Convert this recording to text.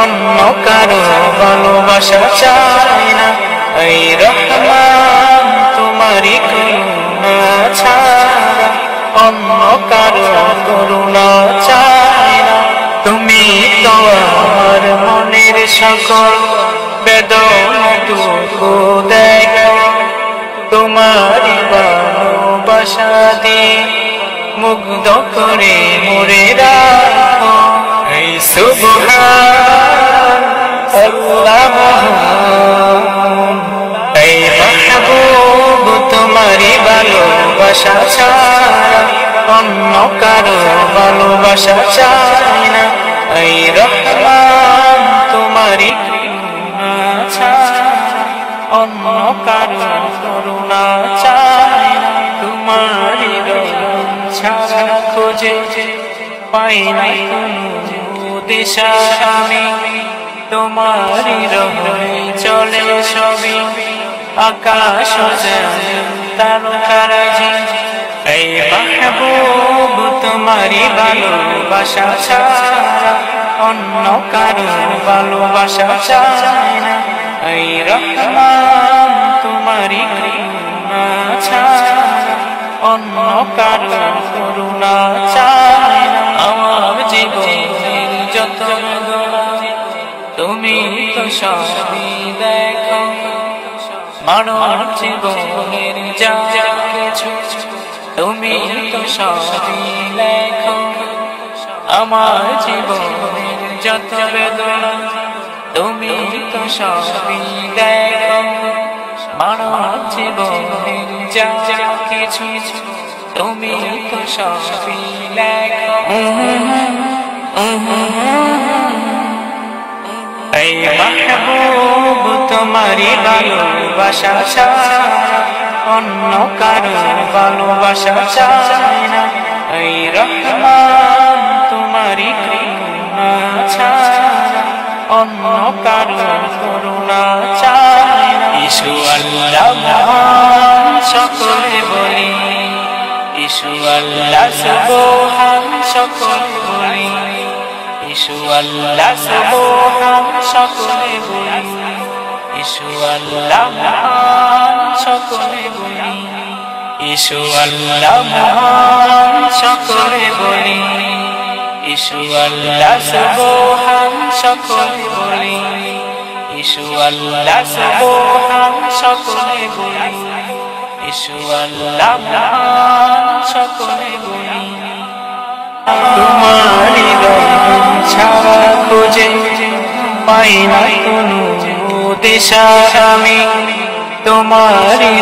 অন্য কারো ভালোবাসা চাই না। এই রহমান তোমারই করুণা ছাড়া অন্য কারো করুণা চাই না। তুমি তো আমার মনের সকল বেদনাটুকু দেখো, তোমারই ভালোবাসা দিয়ে মুগ্ধ করে মোরে রাখো। এই সুবহান আল্লাহ মহান, এই মাহবুব তোমারই ভালোবাসা ছাড়া অন্য কারো ভালোবাসা চাই না। এই রহমান তোমারই করুণা ছাড়া অন্য কারো করুণা চাই না। তোমারই রহম ছাড়া খোঁজে পাই না কোনো দিশা আমি, তোমারই রহমে চলে সবই আকাশ তারকারাজি। এই মাহবুব তোমারই ভালোবাসা ছাড়া অন্য কারো ভালোবাসা চাই না। এই রহমান তোমারই করুণা ছাড়া অন্য কারো করুণা চাই না। আমার জীবনের যত বেদনা তুমি তো সবই দেখো, মানব জীবনের যা কিছু তুমি তো সবই দেখো। আমার জীবনের যত বেদনা তুমি তো সবই দেখো, মানব জীবনের যা কিছু তুমি তো সবই দেখো। এই মাহবুব তোমারই ভালোবাসা ছাড়া অন্য কারো ভালোবাসা চাই না। এই রহমান তোমারই করুণা ছাড়া অন্য কারো করুণা চাই না। ইসু আল্লাহ মহান সকলে বলি, ইসু আল্লাহ সুবহান সকলে বলি, ইসু আল্লাহ সুবহান সকলে বলি, ইসু আল্লাহ মহান সকলে বলি, ইসু আল্লাহ মহান সকলে বলি, ইসু আল্লাহ সুবহান সকলে বলি, ইসু আল্লাহ সুবহান সকলে বলি, ইসু আল্লাহ মহান সকলে বলি। তোমারই রহম ছাড়া খুঁজে পাই না কোনো দিশা আমি, তোমারই